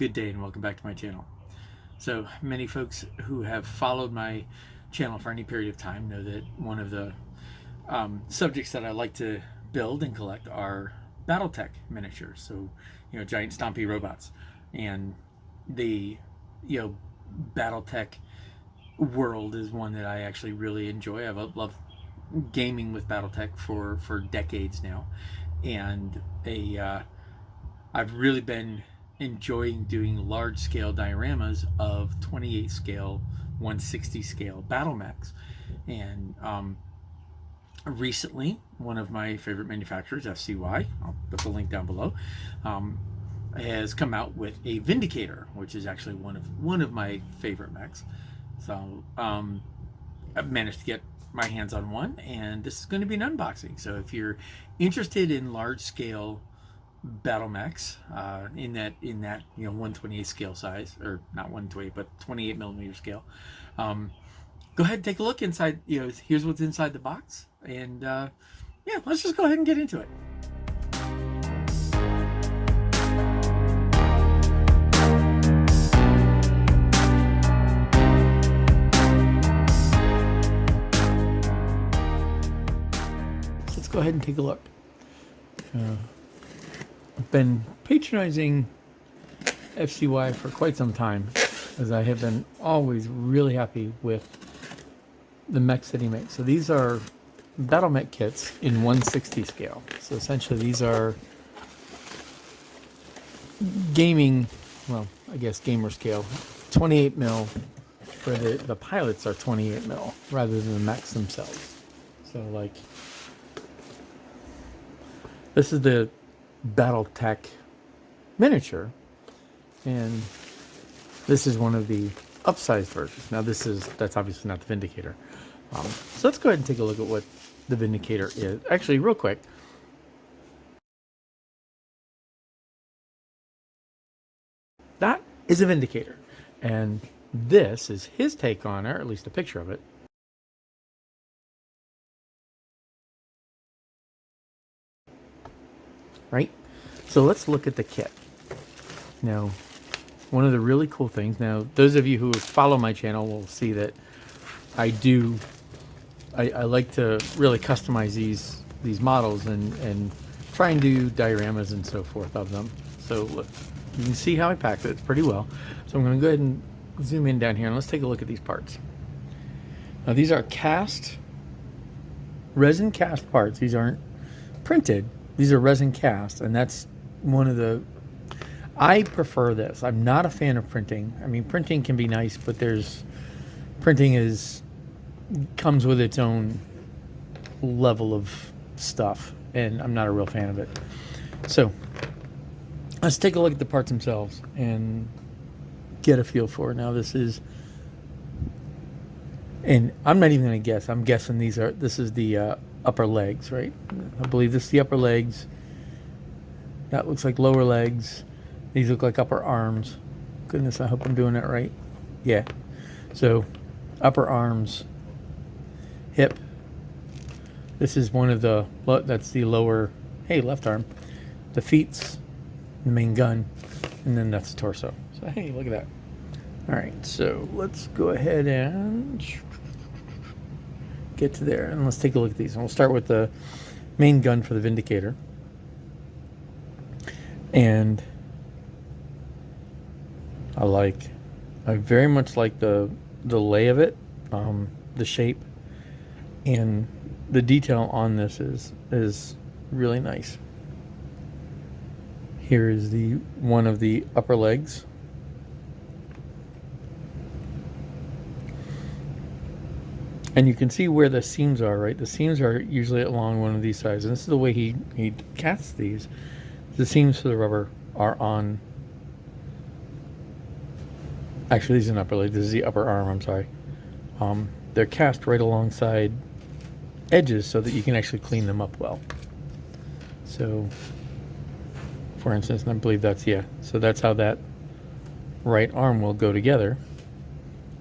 Good day and welcome back to my channel. So many folks who have followed my channel for any period of time know that one of the subjects that I like to build and collect are BattleTech miniatures. So, giant stompy robots. And the, BattleTech world is one that I actually really enjoy. I've loved gaming with BattleTech for decades now. And I've really been enjoying doing large scale dioramas of 28 scale 160 scale BattleMechs. And recently one of my favorite manufacturers, FCY, I'll put the link down below, has come out with a Vindicator, which is actually one of my favorite mechs. So I've managed to get my hands on one, and this is going to be an unboxing. So if you're interested in large scale battle mechs in that 128 scale size, or not 128 but 28 millimeter scale, go ahead and take a look inside. Here's what's inside the box, and yeah, let's just go ahead and get into it. Let's go ahead and take a look. I've been patronizing FCY for quite some time, as I have been always really happy with the mechs that he makes. So these are BattleMech kits in 160 scale. So essentially these are gaming, well, I guess gamer scale, 28 mil, where the pilots are 28 mil rather than the mechs themselves. So like, this is the BattleTech miniature, and this is one of the upsized versions. Now that's obviously not the Vindicator. So let's go ahead and take a look at what the Vindicator is. Actually, real quick, that is a Vindicator, and this is his take on it, or at least a picture of it. Right? So let's look at the kit. Now, one of the really cool things, now those of you who follow my channel will see that I like to really customize these models and try and do dioramas and so forth of them. So look, you can see how I packed it. It's pretty well. So I'm going to go ahead and zoom in down here, and let's take a look at these parts. Now these are resin cast parts. These aren't printed. These are resin cast, and that's one of the... I prefer this. I'm not a fan of printing. I mean, printing can be nice, but printing comes with its own level of stuff, and I'm not a real fan of it. So let's take a look at the parts themselves and get a feel for it. Now this is, and I'm not even going to guess. I'm guessing this is the upper legs, right? I believe this is the upper legs. That looks like lower legs. These look like upper arms. Goodness, I hope I'm doing that right. Yeah. So upper arms, hip. This is one of the, that's the lower, hey, left arm. The feet's the main gun, and then that's the torso. So hey, look at that. All right, so let's go ahead and get to there, and let's take a look at these. And we'll start with the main gun for the Vindicator. And I very much like the lay of it, the shape, and the detail on this is really nice. Here is one of the upper legs. And you can see where the seams are, right? The seams are usually along one of these sides, and this is the way he casts these. The seams for the rubber are on... Actually, these are an upper leg. This is the upper arm, I'm sorry. They're cast right alongside edges so that you can actually clean them up well. So, for instance, and I believe that's, yeah. So that's how that right arm will go together.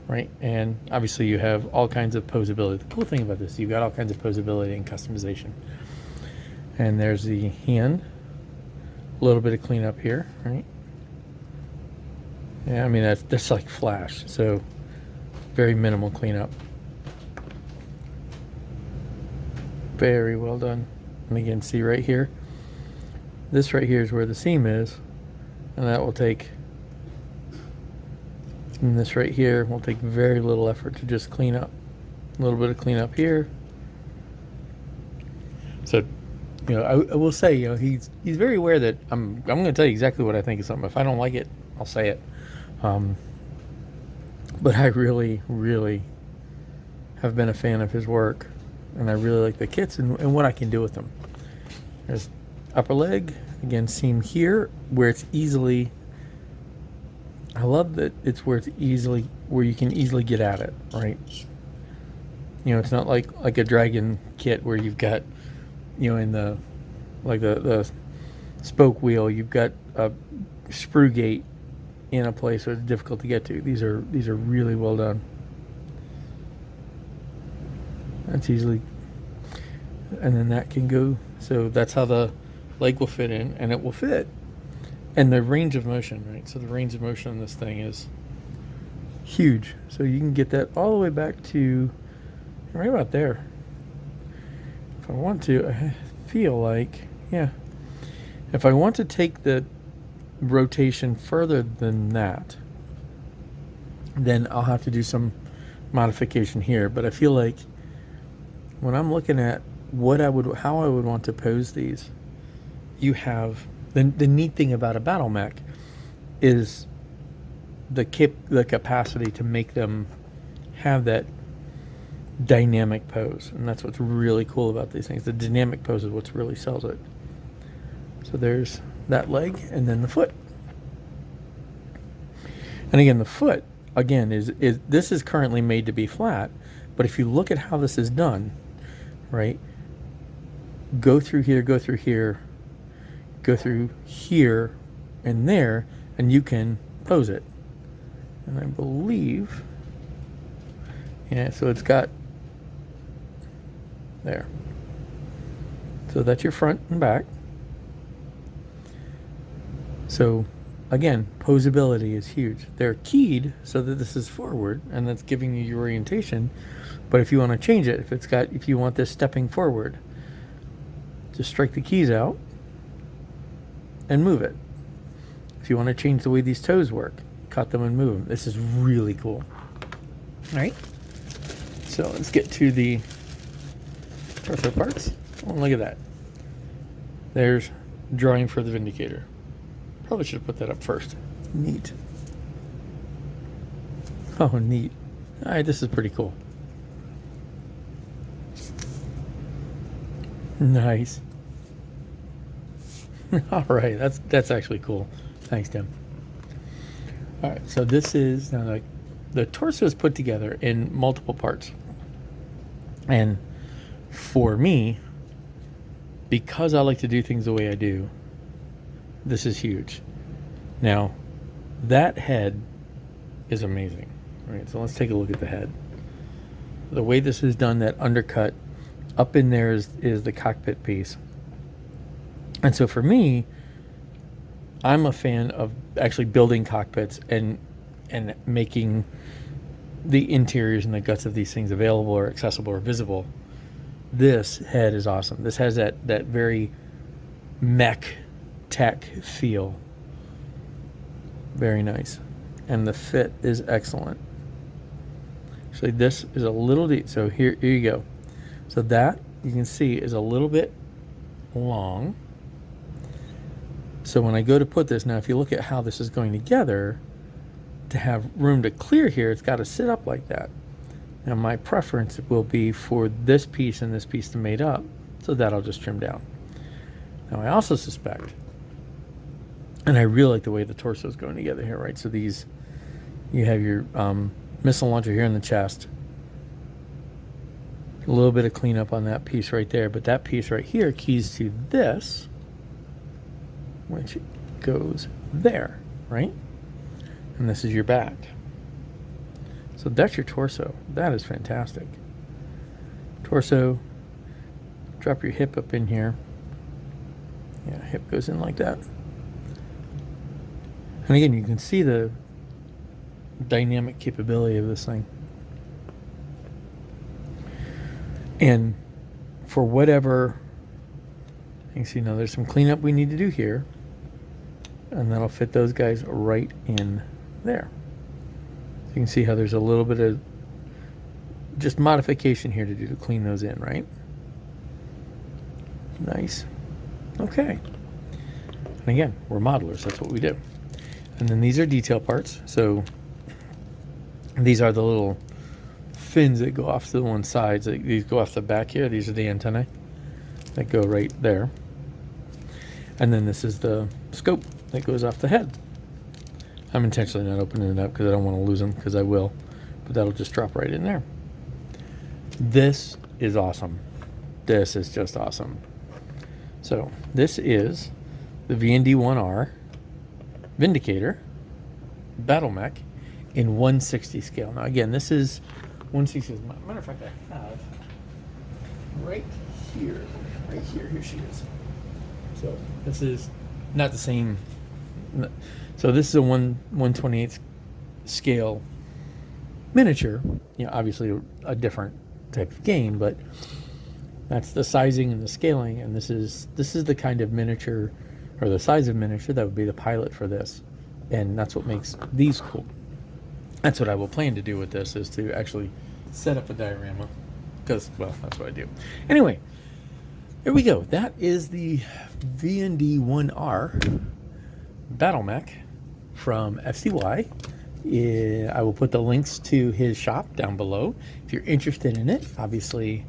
Right, and obviously you have all kinds of posability. The cool thing about this, you've got all kinds of posability and customization. And there's the hand. A little bit of cleanup here, right? Yeah, I mean, that's like flash, so very minimal cleanup. Very well done. And again, see right here, this right here is where the seam is, and that will take, and this right here will take very little effort to just clean up. A little bit of cleanup here. So, you know, I will say, you know, he's very aware that I'm going to tell you exactly what I think of something. If I don't like it, I'll say it. But I really, really have been a fan of his work, and I really like the kits and what I can do with them. There's upper leg, again, seam here where it's easily, I love that it's where it's easily, where you can easily get at it, right? You know, it's not like a dragon kit where you've got, you know, in the, like the spoke wheel, you've got a sprue gate in a place where it's difficult to get to. These are really well done. That's easily, and then that can go, so that's how the leg will fit in, and it will fit. And the range of motion, right? So the range of motion on this thing is huge. So you can get that all the way back to right about there. If I want to, I feel like, yeah. If I want to take the rotation further than that, then I'll have to do some modification here. But I feel like when I'm looking at how I would want to pose these, you have the neat thing about a BattleMech is the capacity to make them have that dynamic pose, and that's what's really cool about these things. The dynamic pose is what really sells it. So there's that leg, and then the foot. And again, the foot again is this is currently made to be flat, but if you look at how this is done, right? Go through here, go through here, go through here and there, and you can pose it. And I believe, yeah, so it's got there. So that's your front and back. So again, posability is huge. They're keyed so that this is forward, and that's giving you your orientation. But if you want to change it, if you want this stepping forward, just strike the keys out and move it. If you want to change the way these toes work, cut them and move them. This is really cool. All right. So let's get to the torso parts. Oh, look at that. There's drawing for the Vindicator. Probably should have put that up first. Neat. Oh, neat. All right, this is pretty cool. Nice. All right, that's actually cool. Thanks, Tim. All right, so this is now like the torso is put together in multiple parts, and for me, because I like to do things the way I do, this is huge. Now, that head is amazing, right? So let's take a look at the head. The way this is done, that undercut up in there is the cockpit piece. And so for me, I'm a fan of actually building cockpits and making the interiors and the guts of these things available or accessible or visible. This head is awesome. This has that very mech tech feel. Very nice. And the fit is excellent. Actually, this is a little deep. So here you go. So that, you can see, is a little bit long. So when I go to put this, now if you look at how this is going together, to have room to clear here, it's got to sit up like that. Now my preference will be for this piece and this piece to mate up, so that I'll just trim down. Now I also suspect, and I really like the way the torso is going together here, right? So these, you have your missile launcher here in the chest. A little bit of cleanup on that piece right there, but that piece right here keys to this, which goes there, right? And this is your back. So that's your torso. That is fantastic. Torso, drop your hip up in here. Yeah, hip goes in like that. And again, you can see the dynamic capability of this thing. And for whatever, you can see now there's some cleanup we need to do here, and that'll fit those guys right in there. You can see how there's a little bit of just modification here to do to clean those in, right? Nice. Okay. And again, we're modelers, that's what we do. And then these are detail parts. So these are the little fins that go off to the one side. So these go off the back here. These are the antennae that go right there. And then this is the scope that goes off the head. I'm intentionally not opening it up because I don't want to lose them, because I will. But that'll just drop right in there. This is awesome. This is just awesome. So this is the VND-1R Vindicator BattleMech in 1/60 scale. Now again, this is 1/60. As a matter of fact, I have right here, here she is. So this is not the same. So this is a 1/28 scale miniature. You know, obviously a different type of game, but that's the sizing and the scaling. And this is the kind of miniature, or the size of miniature, that would be the pilot for this. And that's what makes these cool. That's what I will plan to do with this, is to actually set up a diorama, because, well, that's what I do. Anyway, here we go. That is the VND-1R BattleMech from FCY. I will put the links to his shop down below if you're interested in it. Obviously,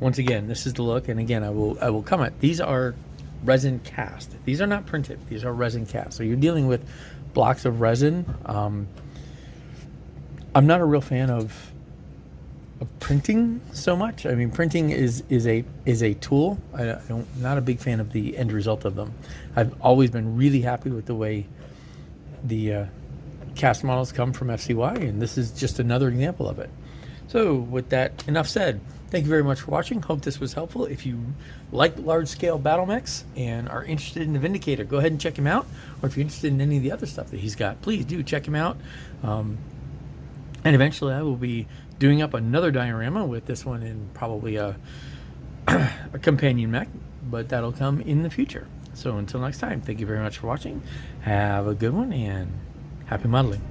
once again, this is the look, and again, I will comment. These are resin cast. These are not printed. These are resin cast. So you're dealing with blocks of resin. I'm not a real fan of printing so much. I mean, printing is a tool. I'm not a big fan of the end result of them. I've always been really happy with the way the cast models come from FCY, and this is just another example of it. So with that, enough said. Thank you very much for watching. Hope this was helpful. If you like large-scale battle mechs and are interested in the Vindicator, go ahead and check him out. Or if you're interested in any of the other stuff that he's got, please do check him out. And eventually I will be doing up another diorama with this one in probably a companion mech, but that'll come in the future. So until next time, thank you very much for watching. Have a good one, and happy modeling.